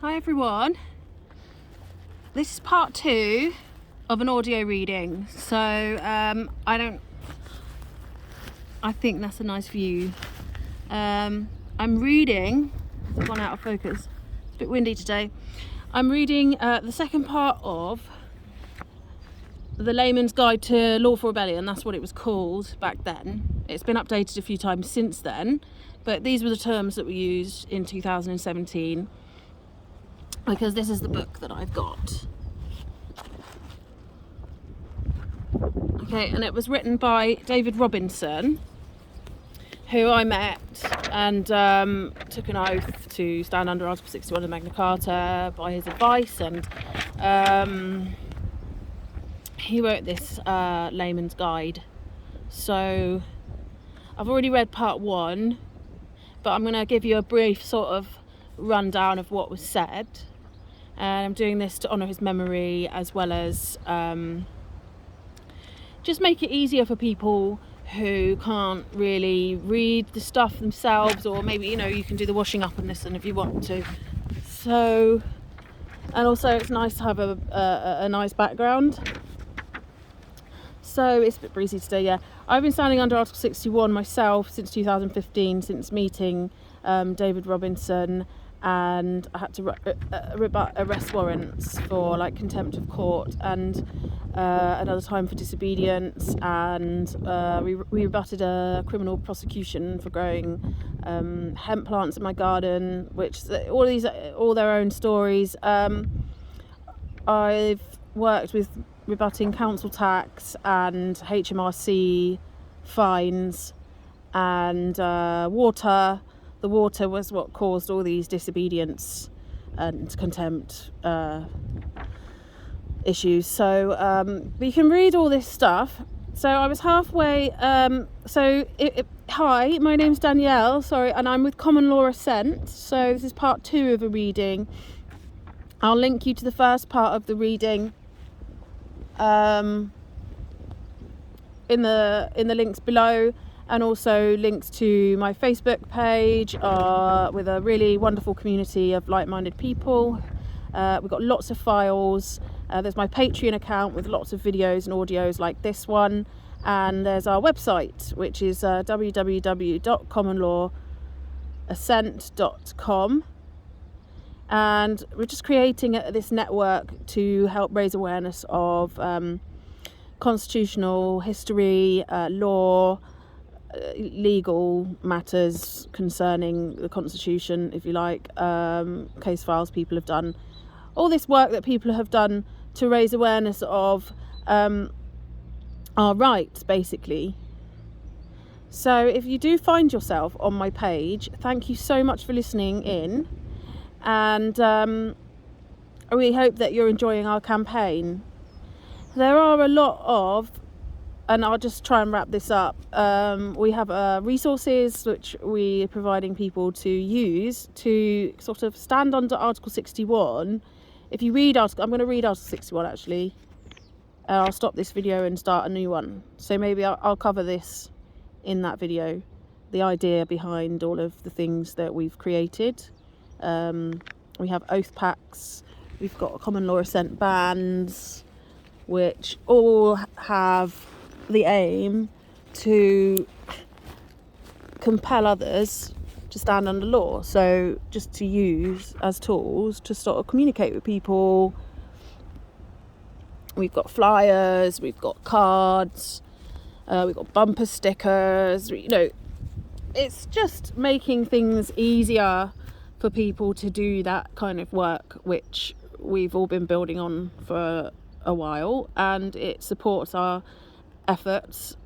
Hi everyone. This is part 2 of an audio reading. So I think that's a nice view. I'm reading, it's gone out of focus, it's a bit windy today. I'm reading the second part of the Layman's Guide to Lawful Rebellion. That's what it was called back then. It's been updated a few times since then, but these were the terms that were used in 2017 because this is the book that I've got. Okay, and it was written by David Robinson, who I met and took an oath to stand under Article 61 of Magna Carta by his advice, and he wrote this Layman's Guide. So I've already read part 1, but I'm going to give you a brief sort of rundown of what was said, and I'm doing this to honour his memory, as well as just make it easier for people who can't really read the stuff themselves, or maybe, you know, you can do the washing up and listen if you want to. So, and also it's nice to have a nice background. So it's a bit breezy today, yeah. I've been standing under Article 61 myself since 2015, since meeting David Robinson, and I had to rebut arrest warrants for like contempt of court, and another time for disobedience, and we rebutted a criminal prosecution for growing hemp plants in my garden, which all their own stories. I've worked with rebutting council tax and HMRC fines and water. The water was what caused all these disobedience and contempt issues. So but you can read all this stuff. So I was halfway. Hi, my name's Danielle. Sorry, and I'm with Common Law Assent. So this is part 2 of a reading. I'll link you to the first part of the reading in the links below, and also links to my Facebook page with a really wonderful community of like-minded people. We've got lots of files. There's my Patreon account with lots of videos and audios like this one, and there's our website, which is www.commonlawassent.com, and we're just creating this network to help raise awareness of constitutional history, law, legal matters concerning the Constitution, if you like, case files people have done, all this work that people have done to raise awareness of our rights, basically. So if you do find yourself on my page, thank you so much for listening in, and we hope that you're enjoying our campaign. There are a lot of, and I'll just try and wrap this up. We have resources which we are providing people to use to sort of stand under Article 61. If you read I'm going to read Article 61 actually. I'll stop this video and start a new one. So maybe I'll cover this in that video, the idea behind all of the things that we've created. We have oath packs, we've got common law assent bans, which all have the aim to compel others to stand under law, so just to use as tools to sort of communicate with people. We've got flyers, we've got cards, we've got bumper stickers, you know, it's just making things easier for people to do that kind of work, which we've all been building on for a while, and it supports our efforts,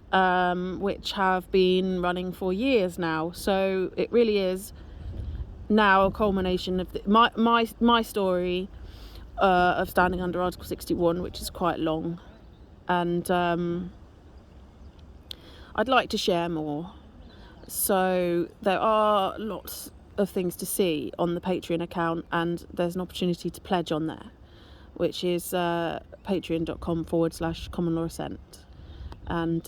which have been running for years now. So it really is now a culmination of my story of standing under Article 61, which is quite long, and I'd like to share more. So there are lots of things to see on the Patreon account, and there's an opportunity to pledge on there, which is patreon.com/common law assent. And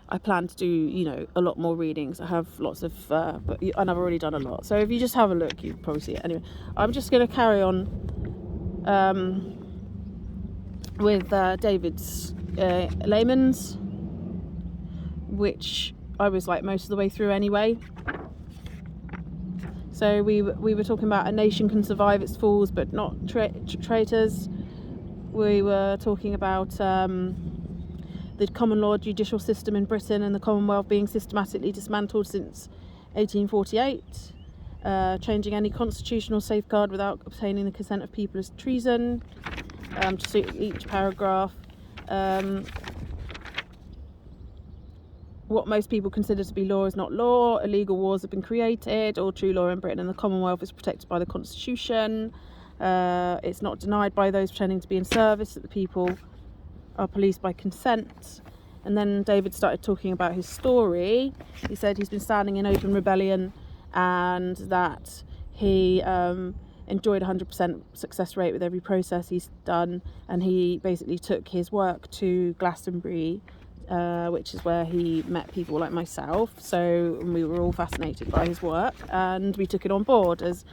I plan to do, a lot more readings. I have lots of, and I've already done a lot. So if you just have a look, you can probably see it. Anyway, I'm just going to carry on with David's Layman's, which I was like most of the way through anyway. So we were talking about a nation can survive its fools, but not traitors. We were talking about the common law judicial system in Britain and the Commonwealth being systematically dismantled since 1848. Changing any constitutional safeguard without obtaining the consent of people is treason. Just each paragraph. What most people consider to be law is not law. Illegal wars have been created. All true law in Britain and the Commonwealth is protected by the Constitution. It's not denied by those pretending to be in service that the people are policed by consent. And then David started talking about his story. He said he's been standing in open rebellion and that he enjoyed 100% success rate with every process he's done, and he basically took his work to Glastonbury, which is where he met people like myself. So we were all fascinated by his work, and we took it on board as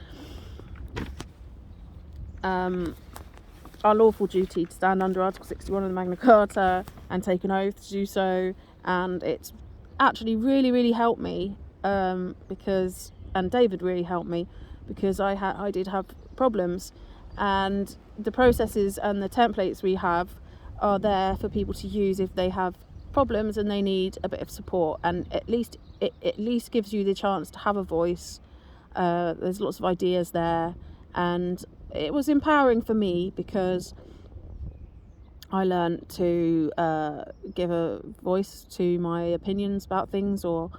our lawful duty to stand under Article 61 of the Magna Carta and take an oath to do so. And it's actually really helped me, and David really helped me, because I did have problems, and the processes and the templates we have are there for people to use if they have problems and they need a bit of support, and at least gives you the chance to have a voice. There's lots of ideas there, and it was empowering for me because I learned to give a voice to my opinions about things, or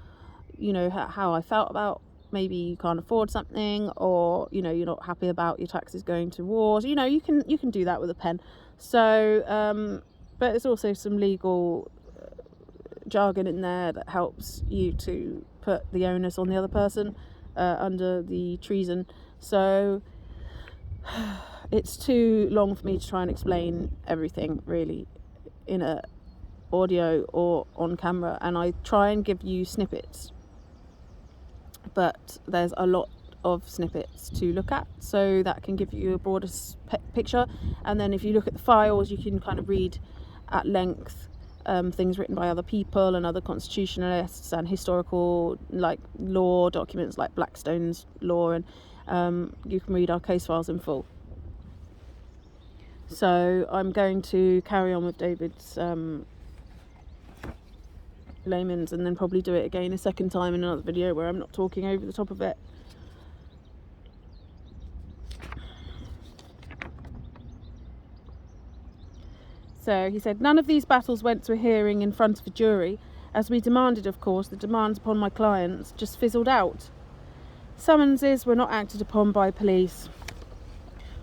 how I felt about maybe you can't afford something, or you're not happy about your taxes going to wars. You can do that with a pen. So but there's also some legal jargon in there that helps you to put the onus on the other person under the treason. So it's too long for me to try and explain everything really in a audio or on camera, and I try and give you snippets, but there's a lot of snippets to look at, so that can give you a broader picture. And then if you look at the files, you can kind of read at length things written by other people and other constitutionalists, and historical law documents like Blackstone's law, and you can read our case files in full. So I'm going to carry on with David's Layman's, and then probably do it again a second time in another video where I'm not talking over the top of it. So he said, none of these battles went to a hearing in front of a jury. As we demanded, of course, the demands upon my clients just fizzled out. Summonses were not acted upon by police.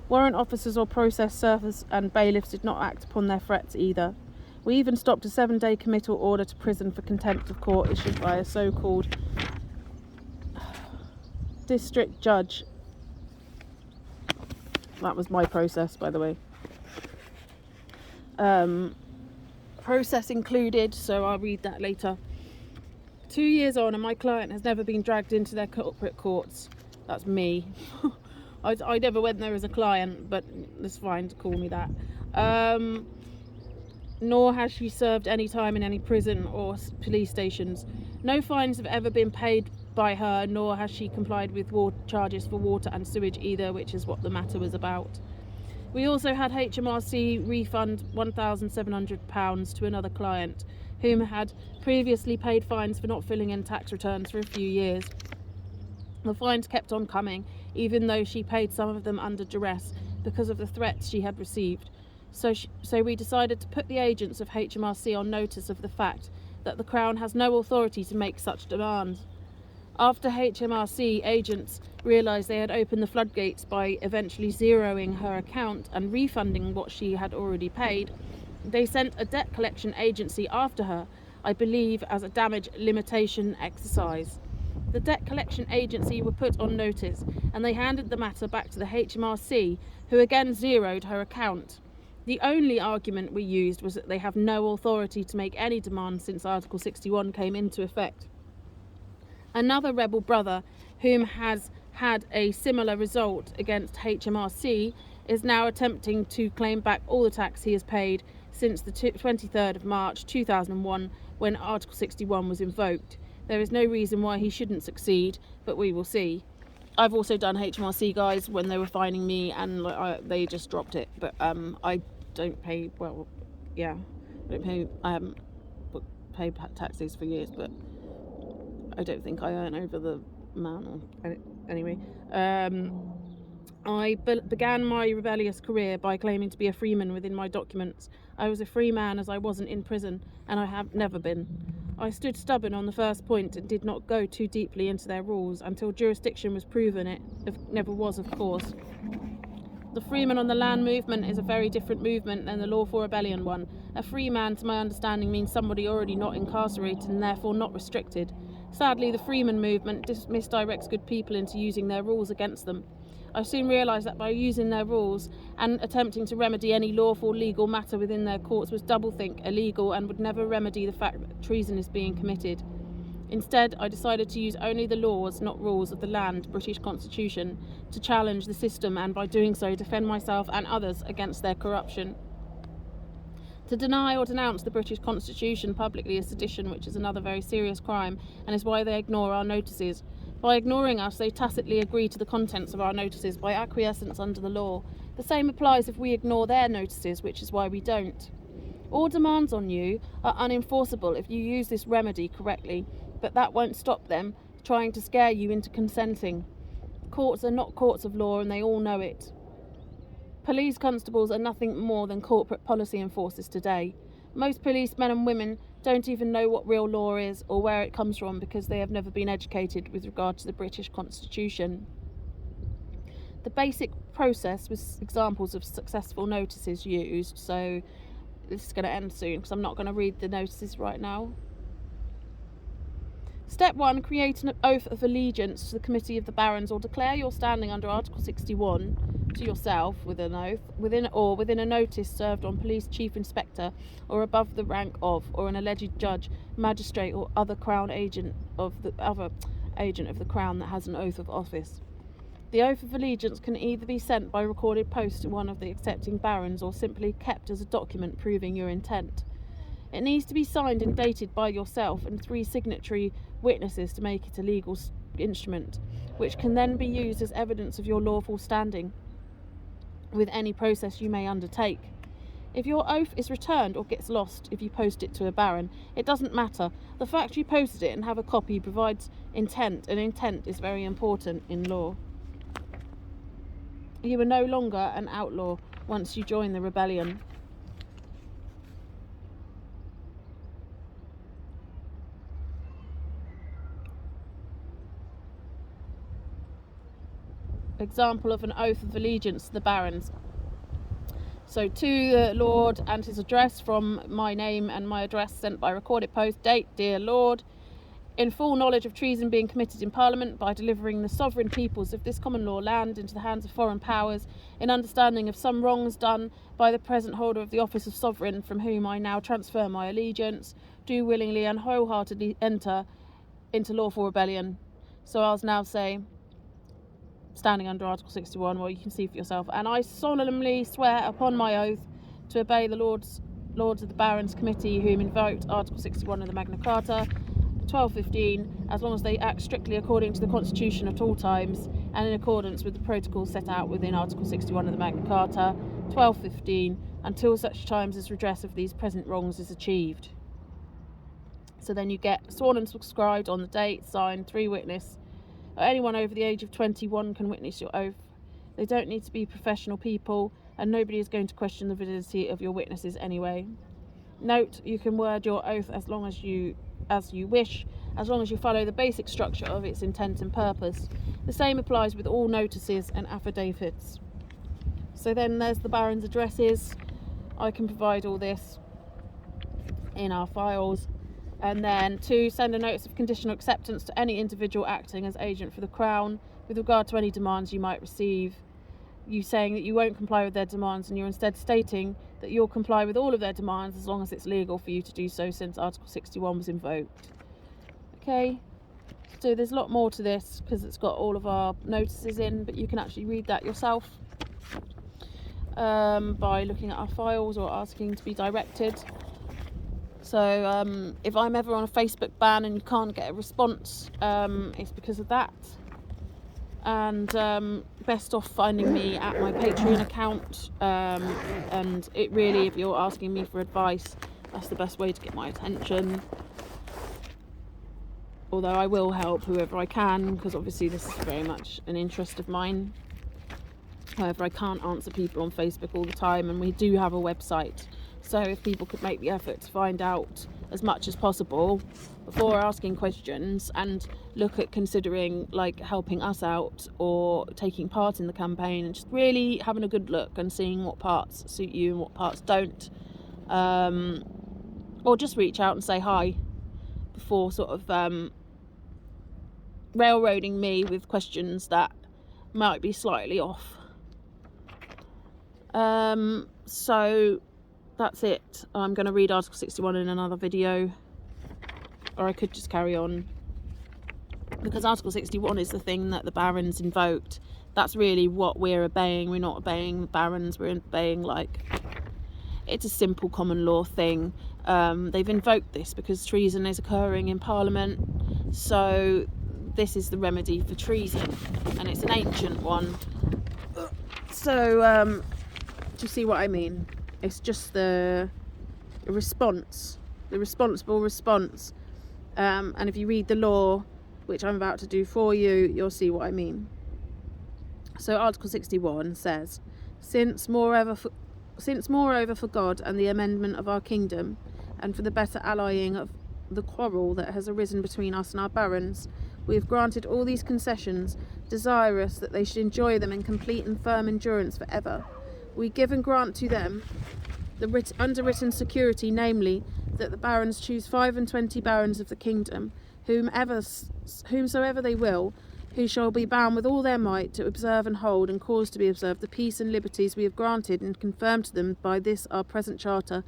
Warrant officers or process servers and bailiffs did not act upon their threats either. We even stopped a 7-day committal order to prison for contempt of court issued by a so-called district judge. That was my process, by the way. Process included, so I'll read that later. 2 years on, and my client has never been dragged into their corporate courts. That's me. I never went there as a client, but it's fine to call me that. Nor has she served any time in any prison or police stations. No fines have ever been paid by her, nor has she complied with charges for water and sewage either, which is what the matter was about. We also had HMRC refund £1,700 to another client, whom had previously paid fines for not filling in tax returns for a few years. The fines kept on coming, even though she paid some of them under duress because of the threats she had received. So we decided to put the agents of HMRC on notice of the fact that the Crown has no authority to make such demands. After HMRC agents realised they had opened the floodgates by eventually zeroing her account and refunding what she had already paid, they sent a debt collection agency after her, I believe as a damage limitation exercise. The debt collection agency were put on notice, and they handed the matter back to the HMRC, who again zeroed her account. The only argument we used was that they have no authority to make any demands since Article 61 came into effect. Another rebel brother, whom has had a similar result against HMRC, is now attempting to claim back all the tax he has paid since the 23rd of March 2001, when Article 61 was invoked. There is no reason why he shouldn't succeed, but we will see. I've also done HMRC, guys, when they were fining me, and they just dropped it. But I don't pay. Well, yeah, I haven't paid taxes for years, but I don't think I earn over the amount. Anyway, I began my rebellious career by claiming to be a freeman within my documents. I was a free man as I wasn't in prison, and I have never been. I stood stubborn on the first point and did not go too deeply into their rules until jurisdiction was proven. It never was, of course. The Freeman on the Land movement is a very different movement than the Lawful Rebellion one. A free man, to my understanding, means somebody already not incarcerated and therefore not restricted. Sadly, the Freeman movement misdirects good people into using their rules against them. I soon realised that by using their rules and attempting to remedy any lawful legal matter within their courts was doublethink, illegal, and would never remedy the fact that treason is being committed. Instead, I decided to use only the laws, not rules, of the land, British Constitution, to challenge the system and by doing so defend myself and others against their corruption. To deny or denounce the British Constitution publicly is sedition, which is another very serious crime, and is why they ignore our notices. By ignoring us, they tacitly agree to the contents of our notices by acquiescence under the law. The same applies if we ignore their notices, which is why we don't. All demands on you are unenforceable if you use this remedy correctly, but that won't stop them trying to scare you into consenting. Courts are not courts of law, and they all know it. Police constables are nothing more than corporate policy enforcers today. Most policemen and women don't even know what real law is or where it comes from because they have never been educated with regard to the British Constitution. The basic process was examples of successful notices used, so this is going to end soon because I'm not going to read the notices right now. Step 1. Create an oath of allegiance to the Committee of the Barons or declare your standing under Article 61 to yourself with an oath within a notice served on Police Chief Inspector or above the rank of or an alleged judge, magistrate or other Crown agent of the Crown that has an oath of office. The oath of allegiance can either be sent by recorded post to one of the accepting barons or simply kept as a document proving your intent. It needs to be signed and dated by yourself and 3 signatory witnesses to make it a legal instrument, which can then be used as evidence of your lawful standing with any process you may undertake. If your oath is returned or gets lost if you post it to a baron, it doesn't matter. The fact you posted it and have a copy provides intent, and intent is very important in law. You are no longer an outlaw once you join the rebellion. Example of an oath of allegiance to the barons. So, to the Lord and his address, from my name and my address, sent by recorded post. Date: Dear Lord, in full knowledge of treason being committed in Parliament by delivering the sovereign peoples of this common law land into the hands of foreign powers, in understanding of some wrongs done by the present holder of the office of sovereign, from whom I now transfer my allegiance, do willingly and wholeheartedly enter into lawful rebellion. So I'll now say, standing under Article 61, well, you can see for yourself, and I solemnly swear upon my oath to obey the Lords of the Barons Committee, whom invoked Article 61 of the Magna Carta, 1215, as long as they act strictly according to the Constitution at all times and in accordance with the protocols set out within Article 61 of the Magna Carta, 1215, until such times as redress of these present wrongs is achieved. So then you get sworn and subscribed on the date, signed, 3 witnesses. Anyone over the age of 21 can witness your oath. They don't need to be professional people, and nobody is going to question the validity of your witnesses anyway. Note, you can word your oath as you wish, as long as you follow the basic structure of its intent and purpose. The same applies with all notices and affidavits. So then there's the barons' addresses. I can provide all this in our files. And then 2, send a notice of conditional acceptance to any individual acting as agent for the Crown with regard to any demands you might receive. you saying that you won't comply with their demands, and you're instead stating that you'll comply with all of their demands as long as it's legal for you to do so, since Article 61 was invoked. Okay, so there's a lot more to this because it's got all of our notices in, but you can actually read that yourself by looking at our files or asking to be directed. So if I'm ever on a Facebook ban and you can't get a response, it's because of that. And best off finding me at my Patreon account, and it really, if you're asking me for advice, that's the best way to get my attention. Although I will help whoever I can, because obviously this is very much an interest of mine. However, I can't answer people on Facebook all the time, and we do have a website, so if people could make the effort to find out as much as possible before asking questions, and look at considering like helping us out or taking part in the campaign, and just really having a good look and seeing what parts suit you and what parts don't, or just reach out and say hi before sort of railroading me with questions that might be slightly off. So that's it. I'm going to read Article 61 in another video, or I could just carry on, because Article 61 is the thing that the barons invoked. That's really what we're obeying. We're not obeying the barons, we're obeying, like, it's a simple common law thing. They've invoked this because treason is occurring in Parliament, so this is the remedy for treason, and it's an ancient one. So do you see what I mean? It's just the response, the responsible response. And if you read the law, which I'm about to do for you, you'll see what I mean. So Article 61 says, Since moreover for God and the amendment of our kingdom, and for the better allaying of the quarrel that has arisen between us and our barons, we have granted all these concessions, desirous that they should enjoy them in complete and firm endurance for ever. We give and grant to them the underwritten security, namely, that the barons choose 25 barons of the kingdom, whomsoever they will, who shall be bound with all their might to observe and hold and cause to be observed the peace and liberties we have granted and confirmed to them by this our present charter,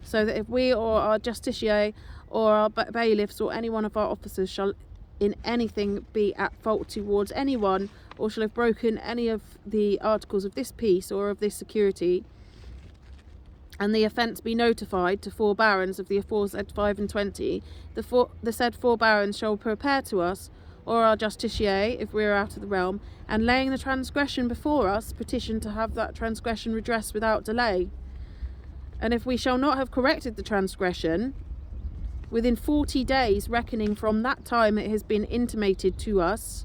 so that if we or our justiciae or our bailiffs or any one of our officers shall in anything be at fault towards anyone, or shall have broken any of the articles of this peace or of this security, and the offence be notified to 4 barons of the aforesaid 25, the said 4 barons shall prepare to us, or our justiciae, if we are out of the realm, and laying the transgression before us, petition to have that transgression redressed without delay. And if we shall not have corrected the transgression, within 40 days reckoning from that time it has been intimated to us,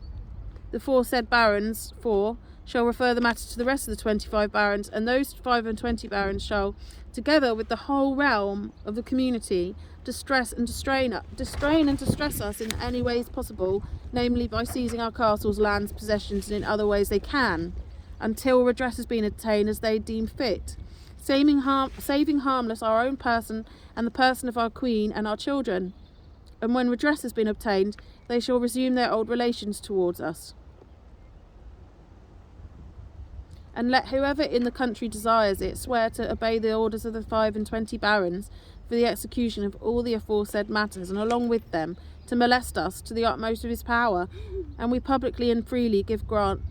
the 4 said barons, 4, shall refer the matter to the rest of the 25 barons, and those 25 barons shall, together with the whole realm of the community, distress and distrain and distress us in any ways possible, namely by seizing our castles, lands, possessions, and in other ways they can, until redress has been obtained as they deem fit, saving harmless our own person and the person of our queen and our children. And when redress has been obtained, they shall resume their old relations towards us. And let whoever in the country desires it swear to obey the orders of the 25 barons for the execution of all the aforesaid matters, and along with them to molest us to the utmost of his power. And we publicly and freely grant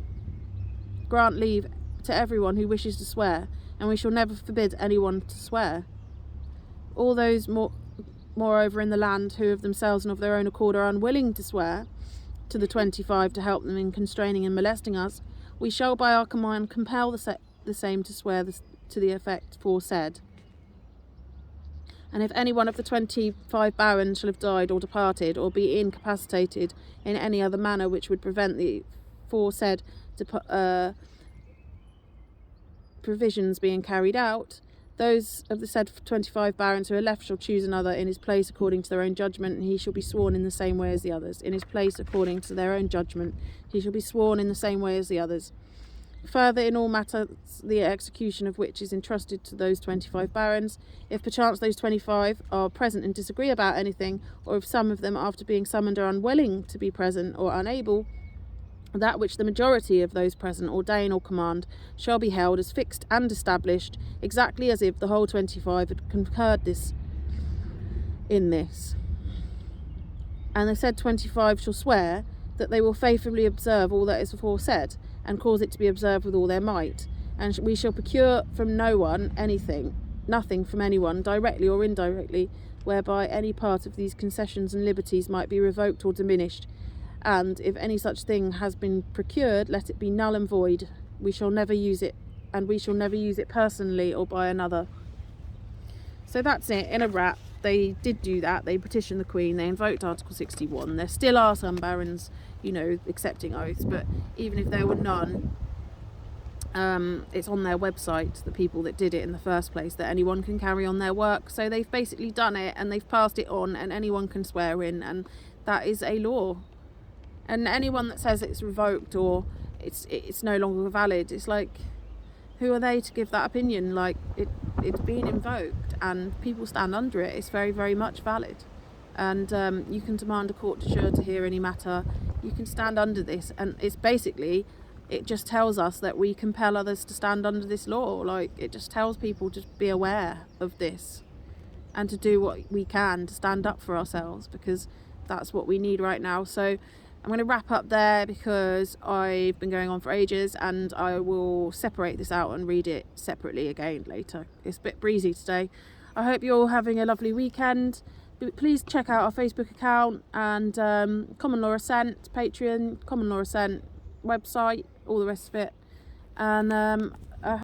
leave to everyone who wishes to swear, and we shall never forbid anyone to swear. All those moreover in the land who of themselves and of their own accord are unwilling to swear to the 25 to help them in constraining and molesting us, we shall by our command compel the same to swear to the effect foresaid. And if any one of the 25 barons shall have died or departed, or be incapacitated in any other manner which would prevent the foresaid provisions being carried out, those of the said 25 barons who are left shall choose another in his place according to their own judgment, and he shall be sworn in the same way as the others. In his place according to their own judgment, he shall be sworn in the same way as the others. Further, in all matters the execution of which is entrusted to those 25 barons, if perchance those 25 are present and disagree about anything, or if some of them after being summoned are unwilling to be present or unable, that which the majority of those present ordain or command shall be held as fixed and established, exactly as if the whole 25 had concurred in this. And the said 25 shall swear that they will faithfully observe all that is aforesaid, and cause it to be observed with all their might. And we shall procure from no one nothing from anyone, directly or indirectly, whereby any part of these concessions and liberties might be revoked or diminished. And if any such thing has been procured, let it be null and void. We shall never use it, and we shall never use it personally or by another. So that's it, in a wrap. They did do that. They petitioned the Queen. They invoked Article 61. There still are some barons, accepting oaths, but even if there were none, it's on their website, the people that did it in the first place, that anyone can carry on their work. So they've basically done it, and they've passed it on, and anyone can swear in, and that is a law. And anyone that says it's revoked or it's no longer valid, it's like, who are they to give that opinion? Like, it's been invoked and people stand under it. It's very, very much valid. And you can demand a court d'jure to hear any matter. You can stand under this, and it's basically, it just tells us that we compel others to stand under this law. Like, it just tells people to be aware of this and to do what we can to stand up for ourselves, because that's what we need right now. So I'm going to wrap up there because I've been going on for ages, and I will separate this out and read it separately again later. It's a bit breezy today. I hope you're all having a lovely weekend. Please check out our Facebook account and Common Law Assent, Patreon, Common Law Assent website, all the rest of it. And